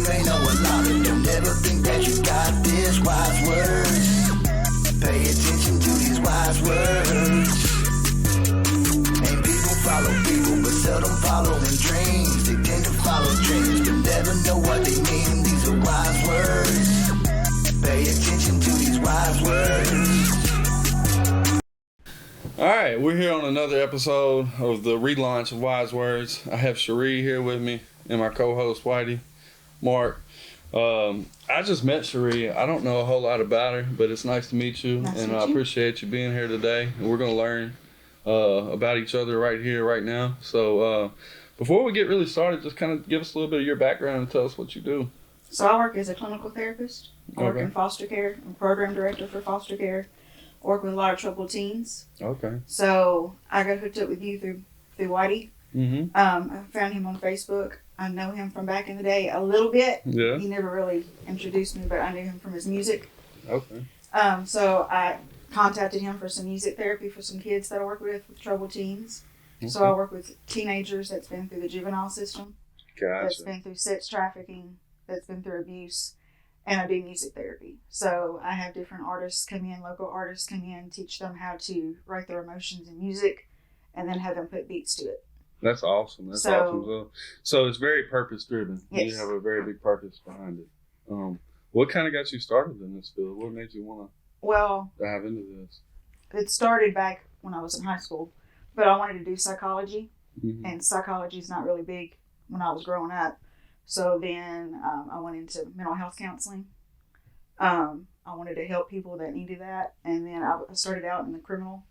may know a lot of them. Never think that you got this. Wise words. Pay attention to these wise words. And people follow people, but seldom following dreams. They tend to follow dreams, but never know what they mean. These are wise words. Pay attention to these wise words. All right, we're here on another episode of the relaunch of Wise Words. I have Sheree here with me and my co-host Whitey, Mark. I just met Sheree. I don't know a whole lot about her, but it's nice to meet you, and I appreciate you being here today. And we're going to learn about each other right here, right now. So before we get really started, just kind of give us a little bit of your background and tell us what you do. So I work as a clinical therapist. I work in foster care. I'm program director for foster care. I work with a lot of troubled teens. Okay. So I got hooked up with you through Whitey. Mm-hmm. I found him on Facebook. I know him from back in the day a little bit. Yeah. He never really introduced me, but I knew him from his music. Okay. So I contacted him for some music therapy for some kids that I work with troubled teens. Okay. So I work with teenagers that's been through the juvenile system. Gotcha. That's been through sex trafficking, that's been through abuse. And I do music therapy. So I have different artists come in, local artists come in, teach them how to write their emotions in music, and then have them put beats to it. That's awesome. That's awesome. So it's very purpose driven. Yes. You have a very big purpose behind it. What kind of got you started in this field? What made you want to dive into this? It started back when I was in high school, but I wanted to do psychology, and psychology is not really big when I was growing up. So then I went into mental health counseling. I wanted to help people that needed that. And then I started out in the criminal.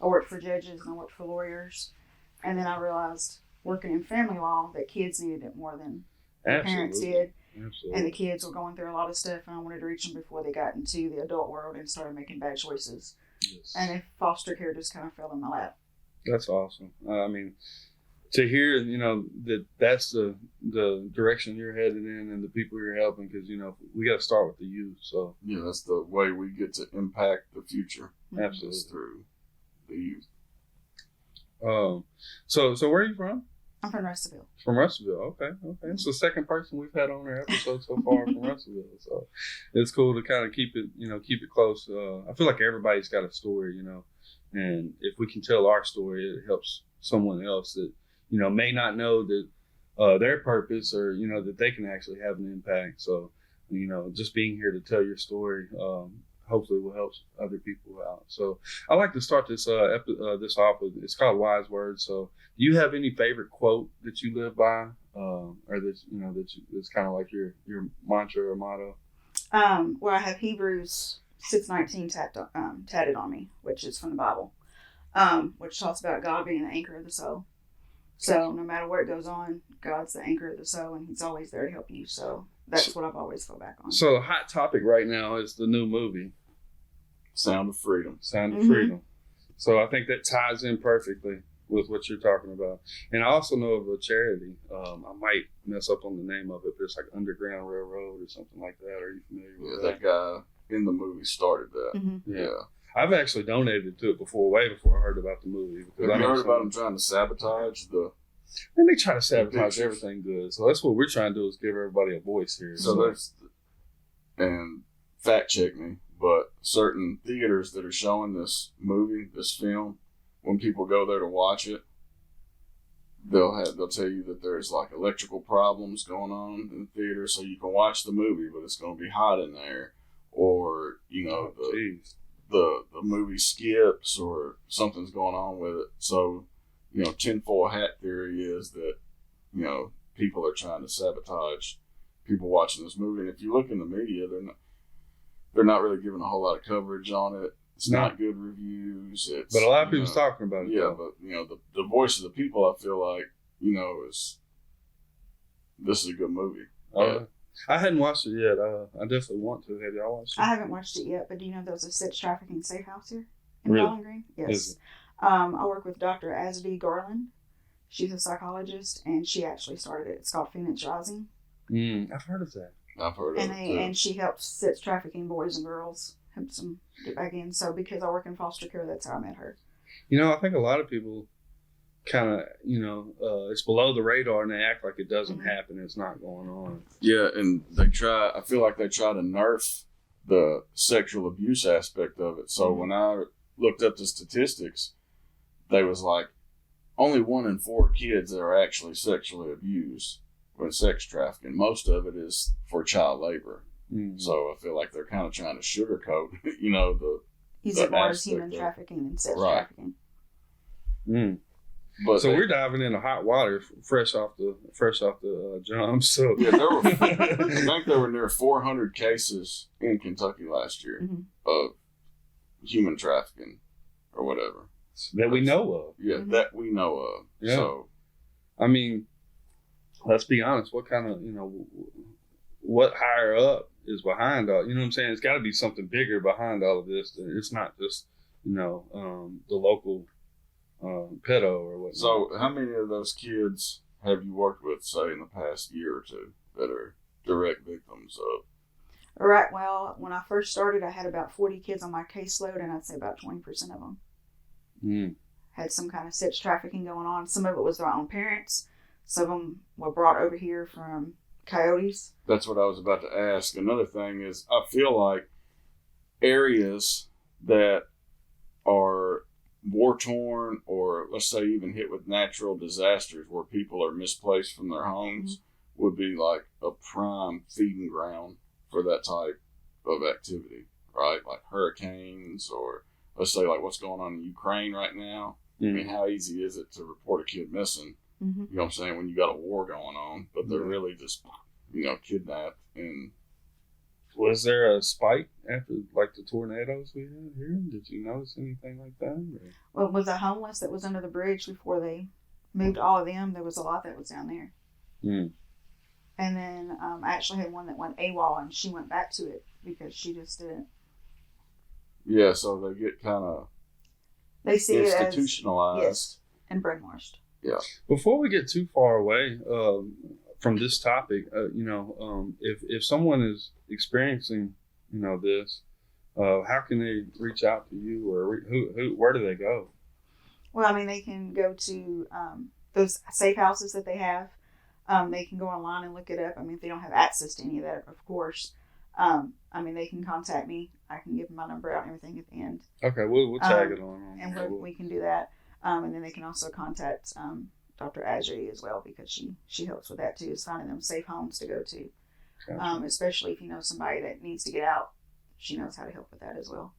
I worked for judges and I worked for lawyers. And then I realized working in family law that kids needed it more than their parents did. Absolutely. And the kids were going through a lot of stuff and I wanted to reach them before they got into the adult world and started making bad choices. Yes. And if foster care just kind of fell in my lap. That's awesome. To hear, that's the direction you're headed in and the people you're helping, because, we got to start with the youth. So yeah, that's the way we get to impact the future. Absolutely. Through the youth. So where are you from? I'm from Russellville. From Russellville, okay. It's the second person we've had on our episode so far from Russellville. So it's cool to kind of keep it close. I feel like everybody's got a story, and if we can tell our story, it helps someone else that may not know that their purpose or that they can actually have an impact. So just being here to tell your story hopefully will help other people out. So I like to start this this off with, it's called Wise Words. So do you have any favorite quote that you live by, or that's that's kind of like your mantra or motto? Well, I have Hebrews 6:19 tatted on me, which is from the Bible, which talks about God being the anchor of the soul. So no matter what goes on, God's the anchor of the soul, and He's always there to help you. So that's what I've always fell back on. So the hot topic right now is the new movie, Sound of Freedom. Sound of Freedom. So I think that ties in perfectly with what you're talking about. And I also know of a charity. I might mess up on the name of it, but it's like Underground Railroad or something like that. Are you familiar with that? That guy in the movie started that. Mm-hmm. Yeah. I've actually donated to it before, way before I heard about the movie. Have you heard about him trying to sabotage the... And they try to sabotage everything good. So that's what we're trying to do, is give everybody a voice here. So there's... And fact check me, but certain theaters that are showing this movie, this film, when people go there to watch it, they'll tell you that there's like electrical problems going on in the theater, so you can watch the movie, but it's going to be hot in there, or the movie skips, or something's going on with it. So tinfoil hat theory is that people are trying to sabotage people watching this movie. And if you look in the media, they're not really giving a whole lot of coverage on it. It's not good reviews. But a lot of people's talking about it. Yeah, but the voice of the people, I feel like this is a good movie. I hadn't watched it yet. I definitely want to. Have y'all watched it? I haven't watched it yet, but do you know there's a sex trafficking safe house here in Really? Bowling Green? Yes. I work with Dr. Asby Garland. She's a psychologist, and she actually started it. It's called Phoenix Rising. I've heard of that. I've heard of it, too. And she helps sex trafficking boys and girls, helps them get back in. So because I work in foster care, that's how I met her. I think a lot of people kind of, it's below the radar and they act like it doesn't happen. It's not going on. Yeah, and I feel like they try to nerf the sexual abuse aspect of it. So when I looked up the statistics, they was like, only 1 in 4 kids that are actually sexually abused with sex trafficking. Most of it is for child labor. Mm-hmm. So I feel like they're kind of trying to sugarcoat, use it more as human trafficking than sex trafficking. Mm. But so we're diving into hot water, fresh off the jump. So yeah, I think there were near 400 cases in Kentucky last year of human trafficking or whatever that we know of. Yeah, that we know of. Yeah. So, I mean, let's be honest. What kind of what higher up is behind all? You know what I'm saying? It's got to be something bigger behind all of this. It's not just the local. Pedo or whatnot. So, how many of those kids have you worked with, say, in the past year or two that are direct victims of? All right. Well, when I first started, I had about 40 kids on my caseload, and I'd say about 20% of them had some kind of sex trafficking going on. Some of it was their own parents. Some of them were brought over here from coyotes. That's what I was about to ask. Another thing is, I feel like areas that are war-torn or let's say even hit with natural disasters where people are misplaced from their homes would be like a prime feeding ground for that type of activity, right? Like hurricanes or let's say like what's going on in Ukraine right now. I mean, how easy is it to report a kid missing? You know what I'm saying? When you got a war going on, but they're really just, kidnapped. And was there a spike after, like, the tornadoes we had here? Did you notice anything like that? Or? Well, was the homeless that was under the bridge before they moved all of them? There was a lot that was down there. And then I actually had one that went AWOL, and she went back to it because she just didn't. Yeah, so they get kind of institutionalized. Yes, and brainwashed. Yeah. Before we get too far away from this topic, if someone is experiencing, this, how can they reach out to you, or where do they go? Well, I mean, they can go to those safe houses that they have. They can go online and look it up. I mean, if they don't have access to any of that, of course. I mean, they can contact me. I can give them my number out and everything at the end. Okay, we'll tag it on. And we can do that. And then they can also contact Dr. Azri as well, because she helps with that too, is finding them safe homes to go to. Gotcha. Especially if you know somebody that needs to get out, she knows how to help with that as well.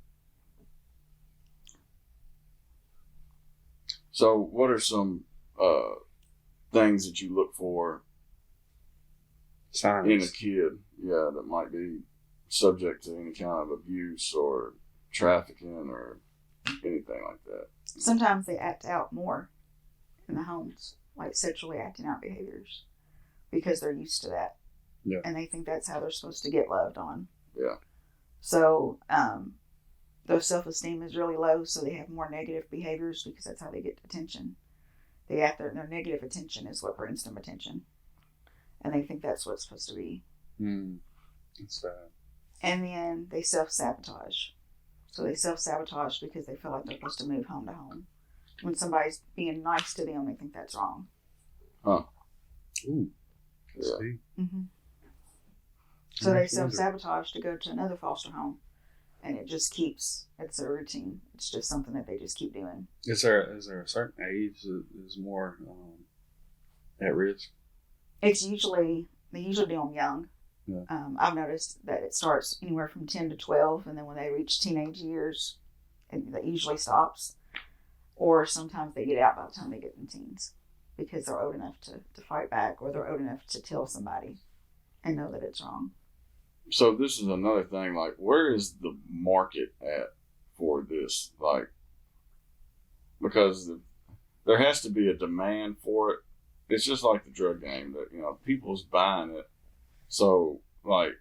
So what are some things that you look for signs in a kid, that might be subject to any kind of abuse or trafficking or anything like that? Sometimes they act out more in the homes, like sexually acting out behaviors, because they're used to that. Yeah. And they think that's how they're supposed to get loved on. Yeah. So their self-esteem is really low, so they have more negative behaviors because that's how they get attention. They act their negative attention is what brings them attention. And they think that's what it's supposed to be. It's sad. And then they self-sabotage. So they self-sabotage because they feel like they're supposed to move home to home. When somebody's being nice to them, they think that's wrong. Huh. Ooh. Yeah. Mm-hmm. So they self-sabotage to go to another foster home. And it just it's a routine. It's just something that they just keep doing. Is there a certain age that is more at risk? They usually do them young. Yeah. I've noticed that it starts anywhere from 10 to 12, and then when they reach teenage years, that usually stops. Or sometimes they get out by the time they get in teens because they're old enough to fight back, or they're old enough to tell somebody and know that it's wrong. So this is another thing, like, where is the market at for this? Like, because there has to be a demand for it. It's just like the drug game that, people's buying it. So, like,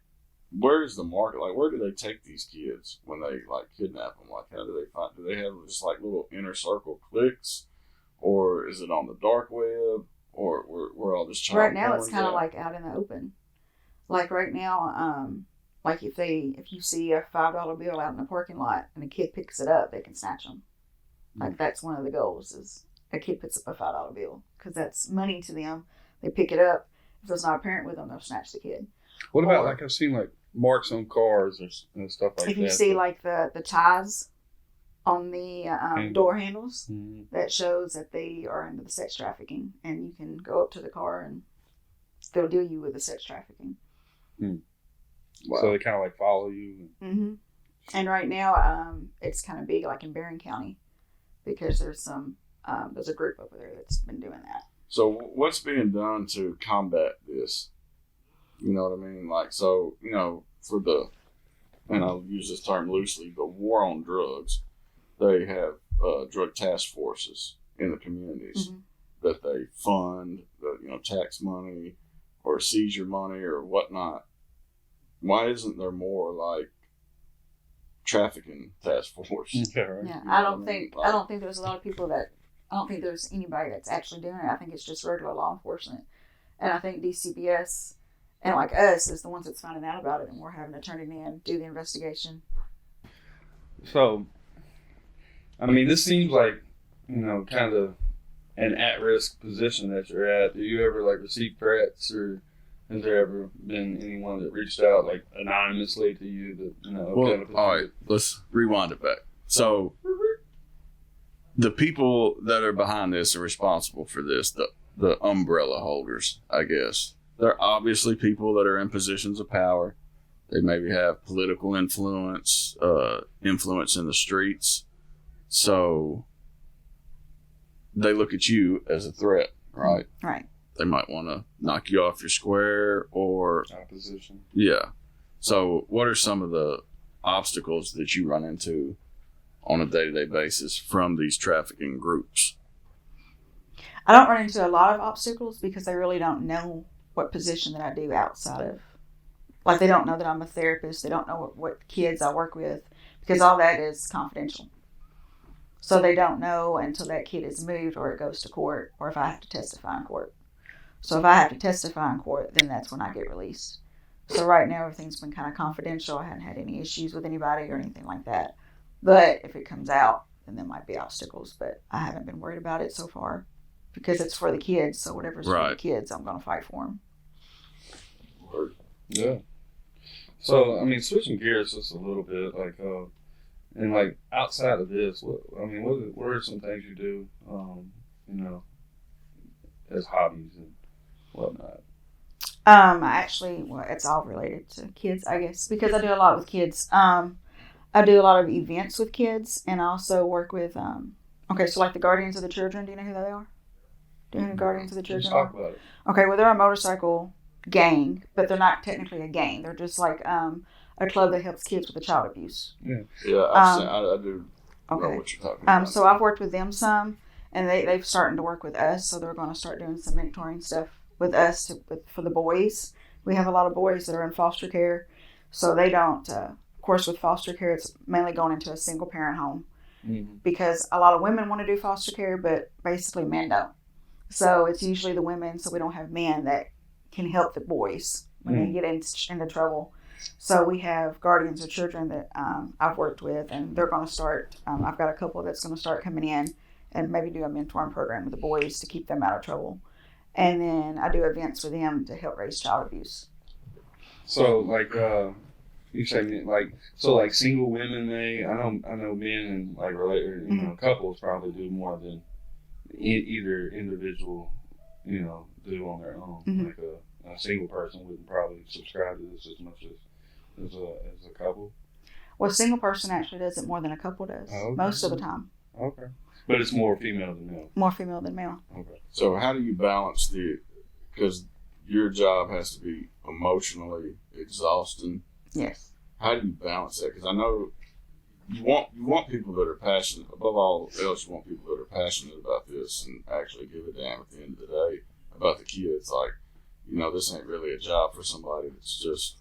where's the market? Like, where do they take these kids when they, like, kidnap them? Like, how do they find? Do they have just, like, little inner circle cliques? Or is it on the dark web? Or we're all just right now, it's kind of like out in the open. Like right now, like if you see a $5 bill out in the parking lot and a kid picks it up, they can snatch them. Like that's one of the goals is a kid puts up a $5 bill because that's money to them. They pick it up. If there's not a parent with them, they'll snatch the kid. What about like I've seen like marks on cars and stuff like that? If you see like the ties on the door handles, that shows that they are into the sex trafficking, and you can go up to the car and they'll deal you with the sex trafficking. Wow. So they kind of like follow you. Mm-hmm. And right now, it's kind of big, like in Barron County, because there's a group over there that's been doing that. So what's being done to combat this? You know what I mean? Like, so, you know, for the, and I'll use this term loosely, the war on drugs, they have drug task forces in the communities that they fund, you know, tax money or seizure money or whatnot. Why isn't there more like trafficking task force? Yeah, right. Yeah, I don't think there's a lot of people that, I don't think there's anybody that's actually doing it. I think it's just regular law enforcement. And I think DCBS and like us is the ones that's finding out about it, and we're having to turn it in, do the investigation. So, I mean, this seems like, you know, kind of an at-risk position that you're at. Do you ever like receive threats, or has there ever been anyone that reached out like anonymously to you that, you know? Well, all right, let's rewind it back. So the people that are behind this are responsible for this, the umbrella holders, I guess. They're obviously people that are in positions of power. They maybe have political influence, influence in the streets. So they look at you as a threat, right? Right. They might want to knock you off your square or Opposition. Yeah. So what are some of the obstacles that you run into on a day-to-day basis from these trafficking groups? I don't run into a lot of obstacles because they really don't know what position that I do outside of. Like, they don't know that I'm a therapist. They don't know what kids I work with, because all that is confidential. So they don't know until that kid is moved or it goes to court, or if I have to testify in court. So if I have to testify in court, then that's when I get released. So right now, everything's been kind of confidential. I haven't had any issues with anybody or anything like that. But if it comes out, then there might be obstacles. But I haven't been worried about it so far because it's for the kids. So whatever's for the kids, I'm going to fight for them. Yeah. So, I mean, switching gears just a little bit, like, and like outside of this, what are some things you do, you know, as hobbies and whatnot? It's all related to kids, I guess, because I do a lot with kids. I do a lot of events with kids, and I also work with, so like the Guardians of the Children. Do you know who they are? Do you know who the Guardians of the Children are? Talk about it. Okay, well, they're a motorcycle gang, but they're not technically a gang. They're just like a club that helps kids with the child abuse. Yeah, I do know what you're talking about. So I've worked with them some, and they've started to work with us, so they're going to start doing some mentoring stuff with us for the boys. We have a lot of boys that are in foster care, so they don't, of course with foster care, it's mainly going into a single parent home, because a lot of women want to do foster care, but basically men don't. So it's usually the women, so we don't have men that can help the boys when they get into trouble. So we have Guardians of Children that I've worked with, and they're going to start, I've got a couple that's going to start coming in and maybe do a mentoring program with the boys to keep them out of trouble. And then I do events with them to help raise child abuse. So, like, you say, like, so like single women, I know men and like related, you know, couples probably do more than either individual, you know, do on their own. Like a single person wouldn't probably subscribe to this as much as a couple. Well, a single person actually does it more than a couple does, most of the time. Okay. But it's more female than male. More female than male. Okay. So how do you balance because your job has to be emotionally exhausting. Yes. How do you balance that? Because I know you want people that are passionate. Above all else, you want people that are passionate about this and actually give a damn at the end of the day about the kids. Like, you know, this ain't really a job for somebody that's just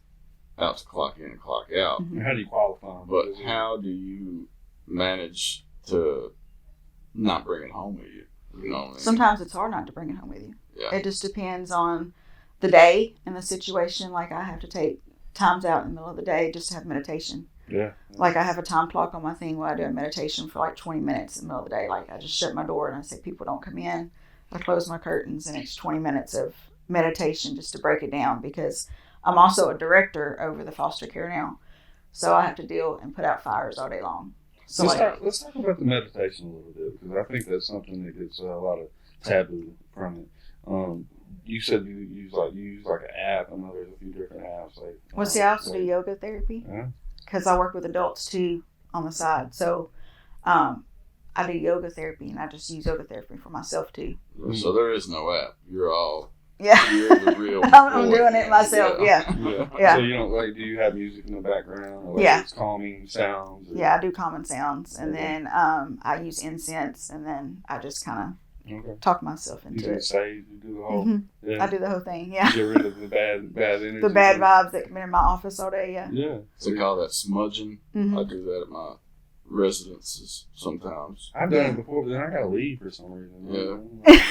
out to clock in and clock out. How do you qualify them? But how do you manage to not bring it home with you? You know what I mean? Sometimes it's hard not to bring it home with you. Yeah. It just depends on the day and the situation. Like, I have to take times out in the middle of the day just to have meditation. Yeah. Like I have a time clock on my thing where I do a meditation for like 20 minutes in the middle of the day. Like I just shut my door and I say people don't come in. I close my curtains and it's 20 minutes of meditation just to break it down, because I'm also a director over the foster care now. So I have to deal and put out fires all day long. So let's talk about the meditation a little bit, because I think that's something that gets a lot of taboo from it. You said you use like an app. I know there's a few different apps. Like, well, see, I also do yoga therapy because I work with adults too on the side. So I do yoga therapy, and I just use yoga therapy for myself too. So there is no app. You're the real. I'm doing it myself. Yeah. So you don't do you have music in the background? Or it's calming sounds? Or? Yeah, I do calming sounds, and then I use incense, and then I just kind of talk myself into it. You do the whole. Yeah. I do the whole thing. Yeah. Get rid of the bad energy. The bad vibes that come in my office all day. Yeah. Yeah. They call that smudging. I do that at my residences sometimes. I've done it before, but then I gotta leave for some reason. Yeah,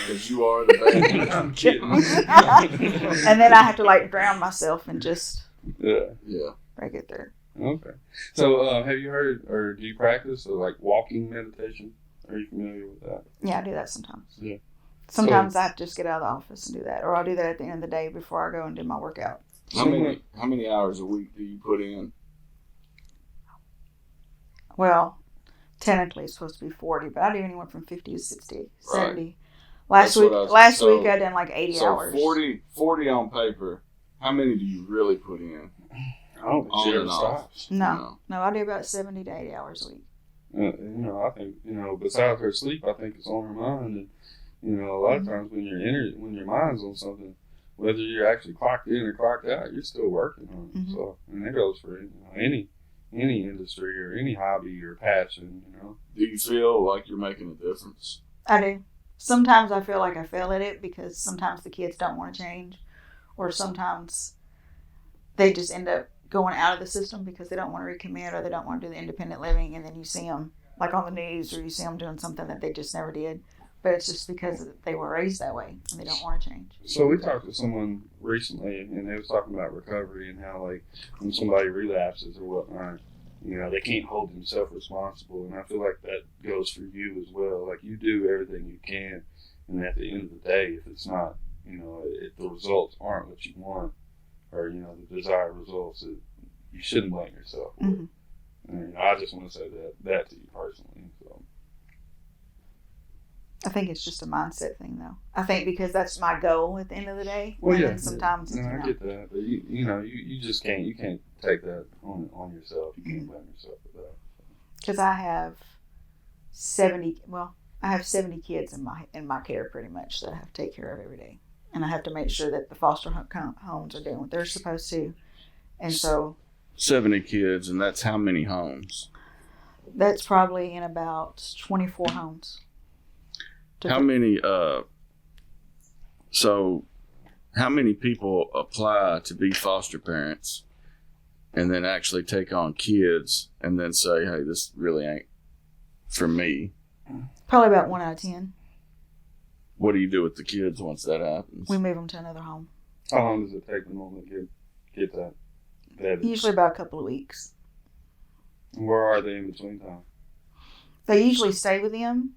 because you are the bad. I'm kidding. And then I have to drown myself and just break it through. Okay. So have you heard or do you practice walking meditation? Are you familiar with that? Yeah, I do that sometimes. Yeah. Sometimes I have to just get out of the office and do that, or I'll do that at the end of the day before I go and do my workout. How many hours a week do you put in? Well, technically it's supposed to be 40, but I do anywhere from 50 to 60, 70. Right. Last week I done 80 hours. 40 on paper. How many do you really put in? I don't think it ever stops. No, I do about 70 to 80 hours a week. I think, besides her sleep, I think it's on her mind. And, a lot of times when your mind's on something, whether you're actually clocked in or clocked out, you're still working on it. So, and that goes for any industry or any hobby or passion, Do you feel like you're making a difference? I do. Sometimes I feel like I fail at it because sometimes the kids don't want to change, or sometimes they just end up going out of the system because they don't want to recommit or they don't want to do the independent living, and then you see them on the news or you see them doing something that they just never did. But it's just because they were raised that way and they don't want to change. So we talked to someone recently and they was talking about recovery and how when somebody relapses or whatnot, they can't hold themselves responsible. And I feel like that goes for you as well. You do everything you can, and at the end of the day, if it's not, if the results aren't what you want, or the desired results, you shouldn't blame yourself. And I just want to say that to you personally. So. I think it's just a mindset thing, though. I think because that's my goal at the end of the day. Well, yeah. Sometimes I get that, but you just can't. You can't take that on yourself. You can't blame yourself for that. Because I have 70. Well, I have 70 kids in my care pretty much that I have to take care of every day, and I have to make sure that the foster homes are doing what they're supposed to, and so. 70 kids, and that's how many homes? That's probably in about 24 homes. How many how many people apply to be foster parents and then actually take on kids and then say, hey, this really ain't for me? Probably about 1 out of 10. What do you do with the kids once that happens? We move them to another home. How long does it take them to get that? Usually about a couple of weeks. Where are they in between time? They usually stay with them.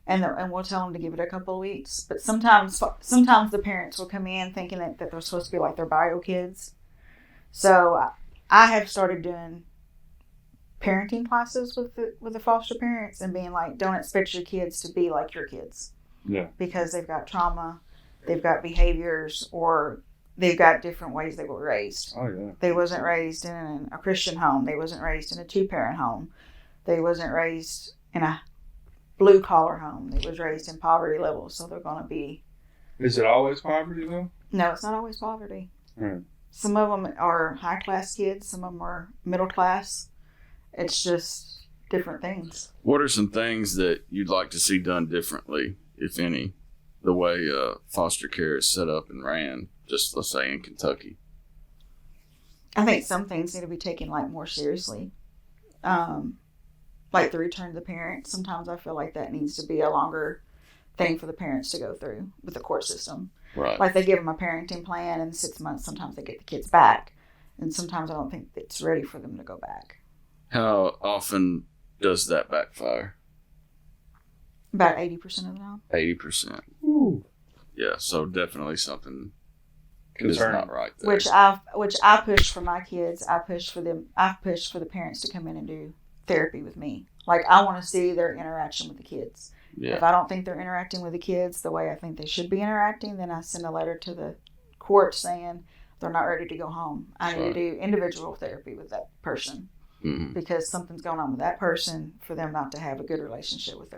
And we'll tell them to give it a couple of weeks. But sometimes the parents will come in thinking that they're supposed to be like their bio kids. So I have started doing parenting classes with the foster parents and being like, don't expect your kids to be like your kids. Yeah. Because they've got trauma, they've got behaviors, or they've got different ways they were raised. Oh, yeah. They wasn't raised in a Christian home. They wasn't raised in a 2-parent home. They wasn't raised in a blue-collar home. They was raised in poverty levels, so they're going to be... Is it always poverty, though? No, it's not always poverty. Right. Some of them are high-class kids. Some of them are middle-class. It's just different things. What are some things that you'd like to see done differently, if any, the way foster care is set up and ran, just let's say in Kentucky? I think some things need to be taken more seriously. Like the return to the parents. Sometimes I feel like that needs to be a longer thing for the parents to go through with the court system. Right. Like they give them a parenting plan, and in 6 months, sometimes they get the kids back. And sometimes I don't think it's ready for them to go back. How often does that backfire? About 80% of the time. 80%. Ooh. Yeah, so definitely something is Concerning. not right there. Which I push for my kids. I push for them. I push for the parents to come in and do therapy with me. Like, I want to see their interaction with the kids. Yeah. If I don't think they're interacting with the kids the way I think they should be interacting, then I send a letter to the court saying they're not ready to go home. I need to do individual therapy with that person because something's going on with that person for them not to have a good relationship with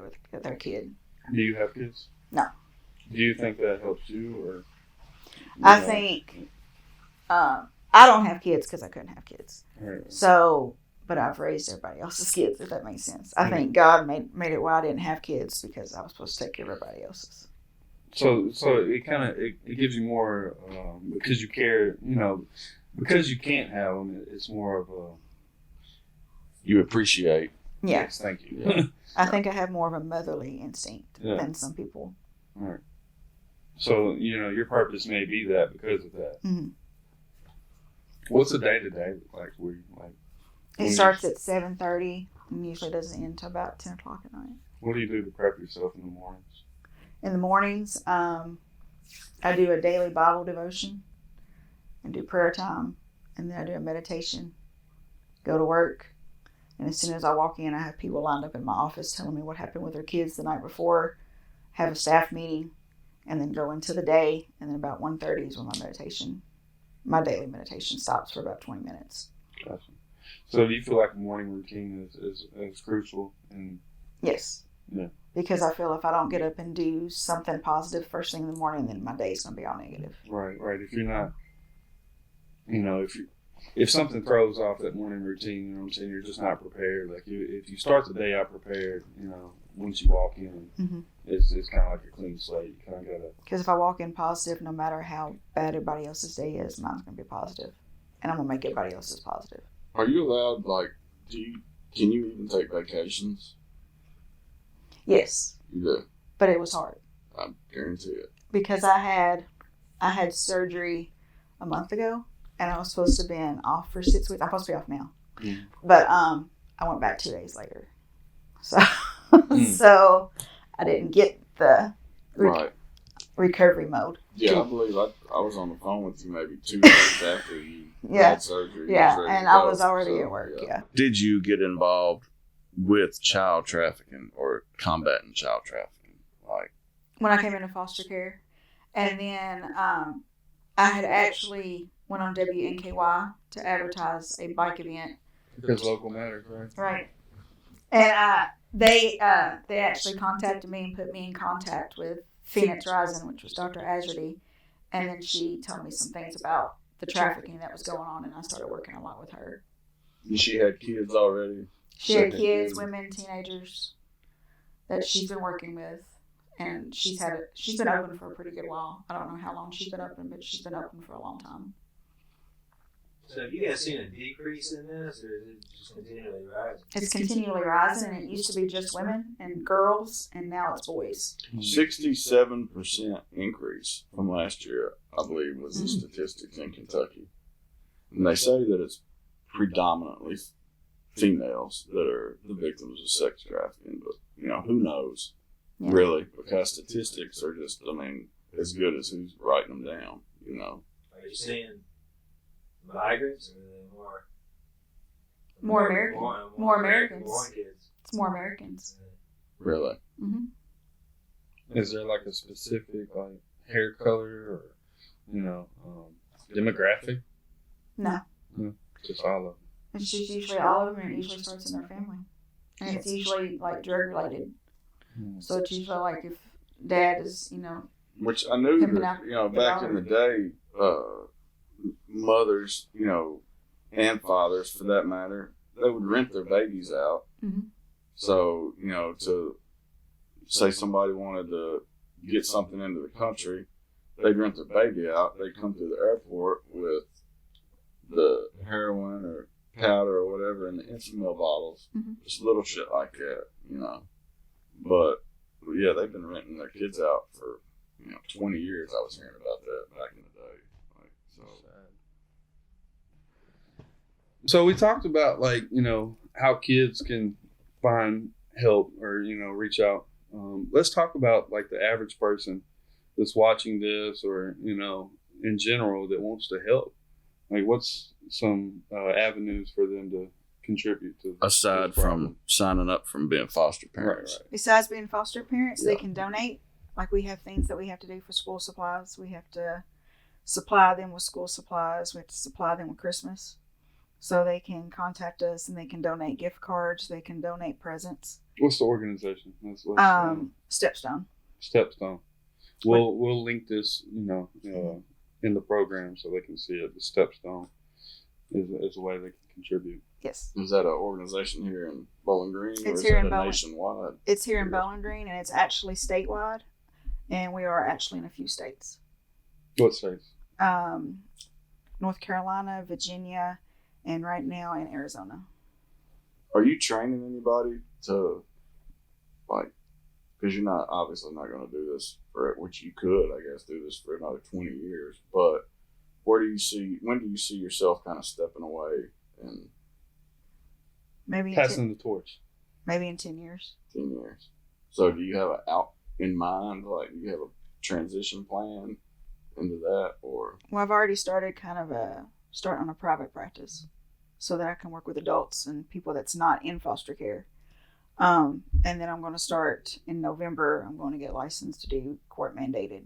their kid. Do you have kids? No. Do you think that helps you, or? I think I don't have kids because I couldn't have kids. Right. So, but I've raised everybody else's kids, if that makes sense. I think God made it where I didn't have kids because I was supposed to take care of everybody else's. So it kind of it gives you more because you care, because you can't have them. It's more of a You appreciate. Yeah. yes, thank you. Yeah. I think I have more of a motherly instinct Yeah. than some people. All right. So your purpose may be that because of that. Mm-hmm. What's a day to day like? Where It starts at 7:30 and usually doesn't end until about 10 o'clock at night. what do you do to prep yourself in the mornings? In the mornings, I do a daily Bible devotion and do prayer time, and then I do a meditation, go to work, and as soon as I walk in, I have people lined up in my office telling me what happened with their kids the night before, have a staff meeting, and then go into the day, and then about 1:30 is when my daily meditation stops for about 20 minutes. Gotcha. So do you feel like a morning routine is crucial? And Yes. Yeah. Because I feel if I don't get up and do something positive first thing in the morning, then my day's going to be all negative. right. If you're not, if something throws off that morning routine, you know what I'm saying, you're just not prepared. Like if you start the day out prepared, once you walk in, it's kind of like a clean slate. You kind of gotta. Because if I walk in positive, no matter how bad everybody else's day is, mine's going to be positive. And I'm going to make everybody else's positive. Are you allowed, can you even take vacations? Yes. You do. But it was hard. I guarantee it. Because I had surgery a month ago, and I was supposed to have been off for 6 weeks. I'm supposed to be off now. Mm. But I went back 2 days later. So so I didn't get the Right. recovery mode. Yeah, I believe I was on the phone with you maybe 2 days after you had surgery. Yeah, and I was already at work, yeah. Did you get involved with child trafficking or combating child trafficking? When I came into foster care. And then I had actually went on WNKY to advertise a bike event. Because local matters, right? Right. And they actually contacted me and put me in contact with Phoenix Rising, which was Dr. Azerty. And then she told me some things about the trafficking that was going on, and I started working a lot with her. And she had kids already? She had kids, women, teenagers that she's been working with. And she's been open for a pretty good while. I don't know how long she's been open, but she's been open for a long time. So have you guys seen a decrease in this, or is it just continually rising? It's continually rising, and it used to be just women and girls, and now it's boys. 67% increase from last year, I believe, was the statistics in Kentucky. And they say that it's predominantly females that are the victims of sex trafficking, but, who knows? Yeah. Really, because statistics are just, as good as who's writing them down, Are you seeing migrants, or are they More Americans. More Americans. More kids. It's more Americans. Really. Mm-hmm. Is there like a specific hair color or demographic? No. Just all of them. It's just usually all of them, and it usually starts in their family. And it's usually drug related. So it's usually if dad is, Which I knew pimping that, out back in the day, mothers, and fathers for that matter, they would rent their babies out. Mhm. So, to say somebody wanted to get something into the country, they'd rent their baby out. They'd come to the airport with the heroin or powder or whatever in the instant meal bottles. Mhm. Just little shit like that, But, yeah, they've been renting their kids out for, 20 years. I was hearing about that back in the day. So we talked about how kids can find help or reach out. Let's talk about like the average person that's watching this, or in general that wants to help. Like, what's some avenues for them to contribute to aside from signing up from being foster parents? Right. Besides being foster parents, Yeah. they can donate. Like, we have things that we have to do for school supplies. We have to supply them with school supplies. We have to supply them with Christmas. So they can contact us and they can donate gift cards. They can donate presents. What's the organization? Stepstone. Stepstone. We'll link this, in the program so they can see it. The Stepstone is a way they can contribute. Yes. Is that an organization here in Bowling Green, or It's is here that in Bowling. nationwide? It's here in Bowling Green, and it's actually statewide. And we are actually in a few states. What states? North Carolina, Virginia, and right now in Arizona. Are you training anybody to, like, because you're obviously not going to do this for, which you could, I guess, do this for another 20 years, but when do you see yourself kind of stepping away and Maybe Passing the torch. maybe in 10 years. 10 years? So do you have an out in mind, like, do you have a transition plan into that, or? Well, I've already started starting on a private practice so that I can work with adults and people that's not in foster care. And then I'm going to start in November. I'm going to get licensed to do court mandated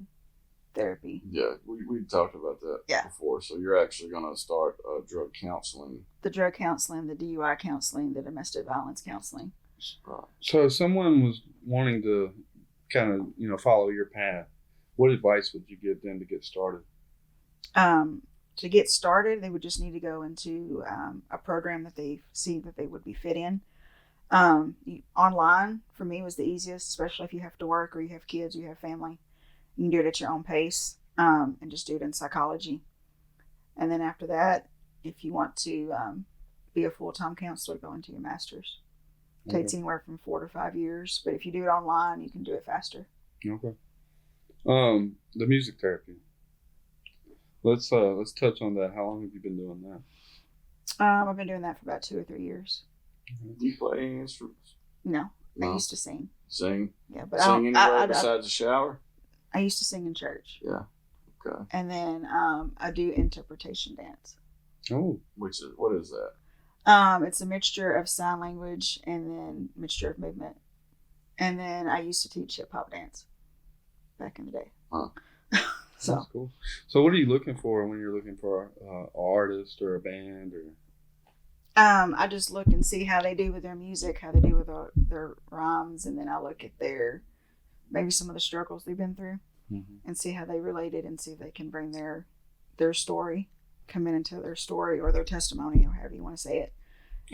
therapy. Yeah, we talked about that before. So you're actually going to start drug counseling. The drug counseling, the DUI counseling, the domestic violence counseling. Right. So if someone was wanting to kind of, follow your path, what advice would you give them to get started? To get started, they would just need to go into a program that they see that they would be fit in. Online, for me, was the easiest, especially if you have to work or you have kids or you have family. You can do it at your own pace and just do it in psychology. And then after that, if you want to be a full-time counselor, go into your master's. It takes anywhere from 4 to 5 years, but if you do it online, you can do it faster. Okay. The music therapy. Let's touch on that. How long have you been doing that? I've been doing that for about 2 or 3 years. Do you play any instruments? No, No. I used to sing. Sing? Yeah, but Sing anywhere besides the shower? I used to sing in church. Yeah. Okay. And then I do interpretation dance. Oh, What is that? It's a mixture of sign language and then mixture of movement. And then I used to teach hip hop dance back in the day. Huh. So that's cool. So what are you looking for when you're looking for an artist or a band or? I just look and see how they do with their music, how they do with their rhymes, and then I look at maybe some of the struggles they've been through, and see how they related, and see if they can bring their story, come into their story or their testimony, or however you want to say it.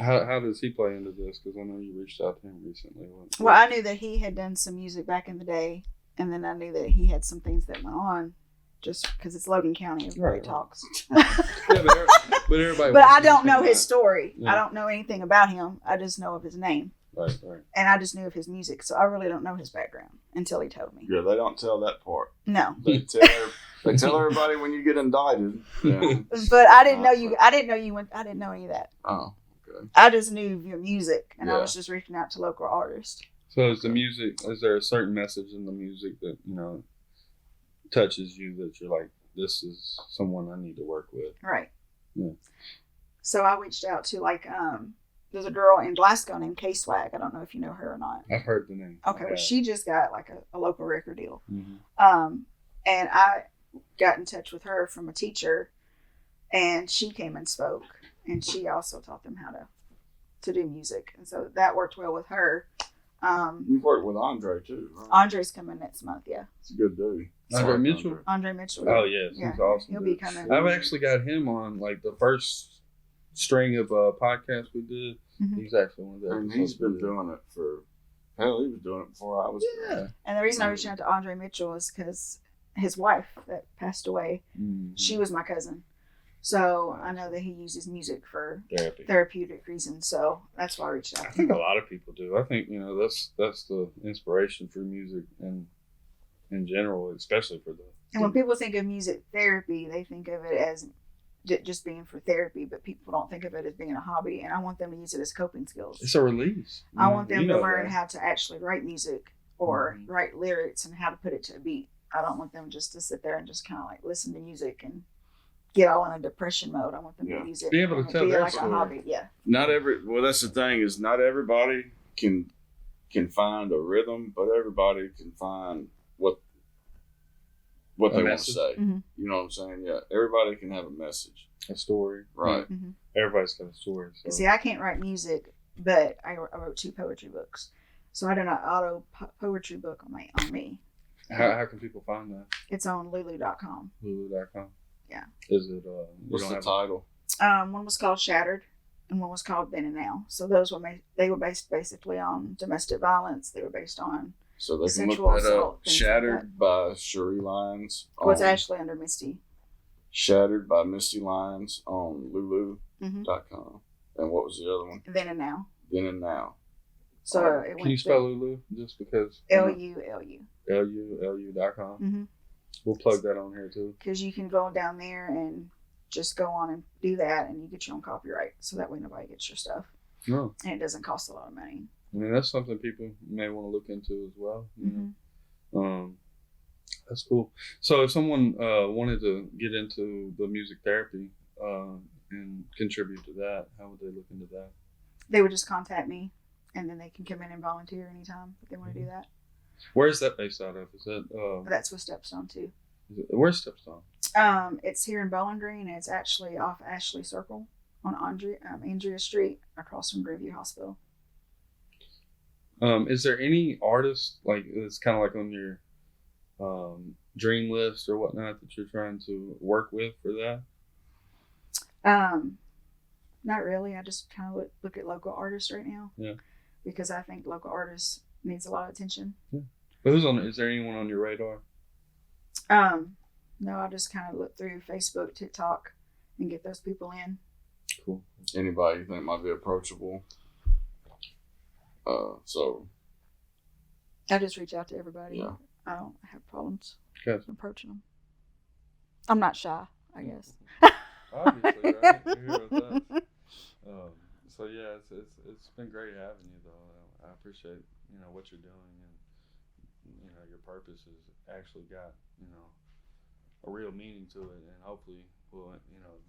How does he play into this? Because I know you reached out to him recently. Well, I knew that he had done some music back in the day, and then I knew that he had some things that went on. Just because it's Logan County, everybody talks. Yeah, but everybody. But I don't know his story. Yeah. I don't know anything about him. I just know of his name. Right. And I just knew of his music. So I really don't know his background until he told me. Yeah, they don't tell that part. No. They tell everybody when you get indicted. Yeah. But I didn't know you. I didn't know you went. I didn't know any of that. Oh, okay. I just knew of your music, and I Yeah. was just reaching out to local artists. So is there a certain message in the music that touches you that you're like, this is someone I need to work with? Right. Yeah. So I reached out to there's a girl in Glasgow named K-Swag. I don't know if you know her or not. I've heard the name. Okay, well, she just got like a local record deal. Mm-hmm. And I got in touch with her from a teacher, and she came and spoke, and she also taught them how to do music, and so that worked well with her. You've worked with Andre too, right? Andre's coming next month. Yeah, It's a good dude. Andre Mitchell? Andre Mitchell. Oh yes, Yeah, he's awesome. he'll dude. be coming. I've actually got him on like the first string of podcasts we did. Mhm. He's actually one of the. And he's been doing it for. Hell, he was doing it before I was. Yeah. And the reason I reached out to Andre Mitchell is because his wife that passed away, Mm-hmm. she was my cousin. So I know that he uses music for Therapy. therapeutic reasons. So that's why I reached I out. think a lot of people do. I think that's the inspiration for music and in general, especially for the. And when people think of music therapy, they think of it as just being for therapy, but people don't think of it as being a hobby, and I want them to use it as coping skills. It's a release. I want them to know learn that. how to actually write music or write lyrics and how to put it to a beat. I don't want them just to sit there and just kind of like listen to music and get all in a depression mode. I want them to use it. Be able to and tell be their like story. a hobby. Yeah. Well, that's the thing, is not everybody can find a rhythm, but everybody can find what A they want to message. say. Mm-hmm. You know what I'm saying? Yeah, everybody can have a message. A story. Right. Mm-hmm. Everybody's got a story. So. See, I can't write music, but I wrote 2 poetry books. So I did an auto poetry book on me. How can people find that? It's on lulu.com. Lulu.com. Yeah. Is it? What's the title? One was called Shattered, and one was called Then and Now. So those were they were based basically on domestic violence. They were based on So they can sexual look that assault, up. things Shattered by Sheree Lyons. what's actually under Misty. Shattered by Misty Lyons on Mm-hmm. Lulu.com. And what was the other one? Then and Now. Then and Now. So it Can went you spell Lulu just because? LULU. LULU.com. Mm-hmm. We'll plug that on here too. Because you can go down there and just go on and do that, and you get your own copyright. So that way nobody gets your stuff, No, and it doesn't cost a lot of money. I mean that's something people may want to look into as well. You know? That's cool. So if someone wanted to get into the music therapy and contribute to that, how would they look into that? They would just contact me, and then they can come in and volunteer anytime if they want to do that. Where's that based out of? Is that But that's with Stepstone too. where's Stepstone? It's here in Bowling Green, and it's actually off Ashley Circle on Andrea Street, across from Greenview Hospital. Is there any artist like it's kind of like on your dream list or whatnot that you're trying to work with for that? Not really. I just kind of look at local artists right now. Yeah. Because I think local artists needs a lot of attention. Yeah. But who's on? Is there anyone on your radar? No, I just kind of look through Facebook, TikTok, and get those people in. Cool. Anybody you think might be approachable. So I just reach out to everybody. Yeah. I don't have problems Gotcha. approaching them. I'm not shy, I guess. Obviously, right? You're here with us. So yeah, it's been great having you though. I appreciate what you're doing, and your purpose has actually got a real meaning to it, and hopefully will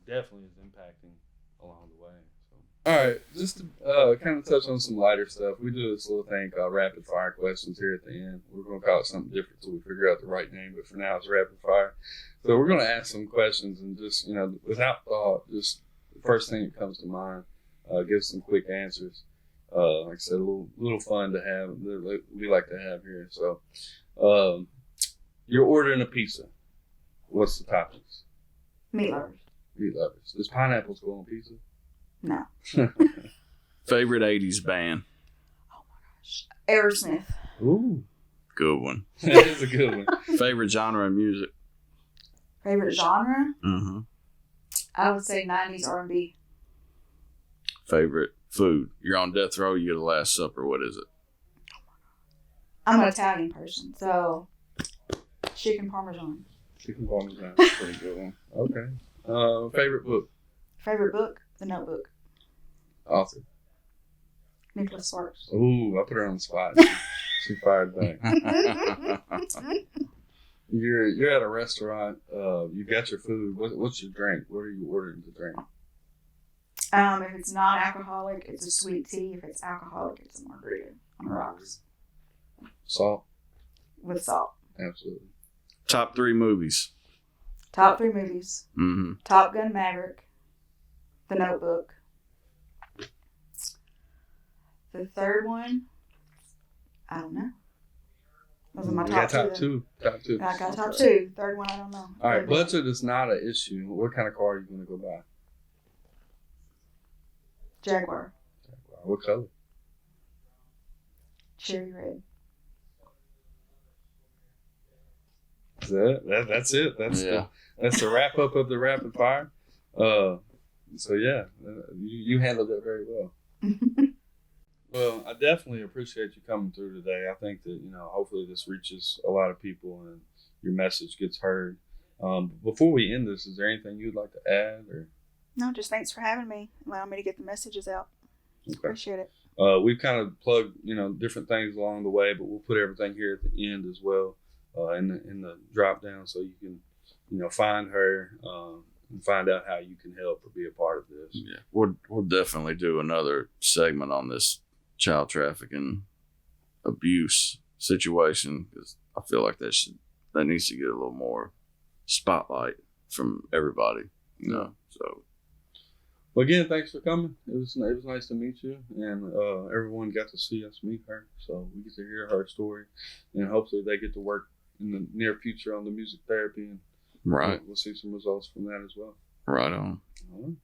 definitely is impacting along the way. So all right, just to kind of touch on some lighter stuff. We do this little thing called rapid fire questions here at the end. We're gonna call it something different till we figure out the right name, but for now it's rapid fire. So we're gonna ask some questions and just without thought, just the first thing that comes to mind. Give some quick answers. Like I said, a little fun to have. We like to have here. So, you're ordering a pizza. What's the toppings? Meat lovers. Meat lovers. Does pineapples go on pizza? No. favorite 80s band. Aerosmith. Ooh, Good one. that is a good one. Favorite genre of music. Favorite genre? Mm-hmm. I would say 90s R&B. Favorite food. You're on death row, you get a Last Supper. What is it? I'm an Italian person, so chicken parmesan. Chicken parmesan. Pretty good one. Okay. Favorite book. Favorite book? The Notebook. Author. Nicholas Sparks. Ooh, I put her on the spot. She fired back. You're at a restaurant. You got your food. What's your drink? What are you ordering to drink? If it's non-alcoholic, it's a sweet tea. If it's alcoholic, it's a margarita on the rocks Salt. with salt. Absolutely. Top 3 movies. Top 3 movies: Mm-hmm. Top Gun: Maverick, The Notebook. The third one, I don't know. Those are my You got top top two. Top two. I got top 2. Third one, I don't know. All right, budget is not an issue. What kind of car are you going to go buy? Jaguar. What color? Cherry red. Is that that's it. That's the wrap up of the rapid fire. So yeah, you handled it very well. Well, I definitely appreciate you coming through today. I think that hopefully this reaches a lot of people and your message gets heard. Before we end this, is there anything you'd like to add? Or No, just thanks for having me, allowing me to get the messages out. okay. Appreciate it. We've kind of plugged, different things along the way, but we'll put everything here at the end as well, in the drop down, so you can, find her and find out how you can help or be a part of this. Yeah, we'll definitely do another segment on this child trafficking abuse situation, because I feel like that needs to get a little more spotlight from everybody. So. Well, again, thanks for coming. It was nice to meet you, and everyone got to see us meet her, so we get to hear her story, and hopefully they get to work in the near future on the music therapy, and right, we'll see some results from that as well. Right on. All right.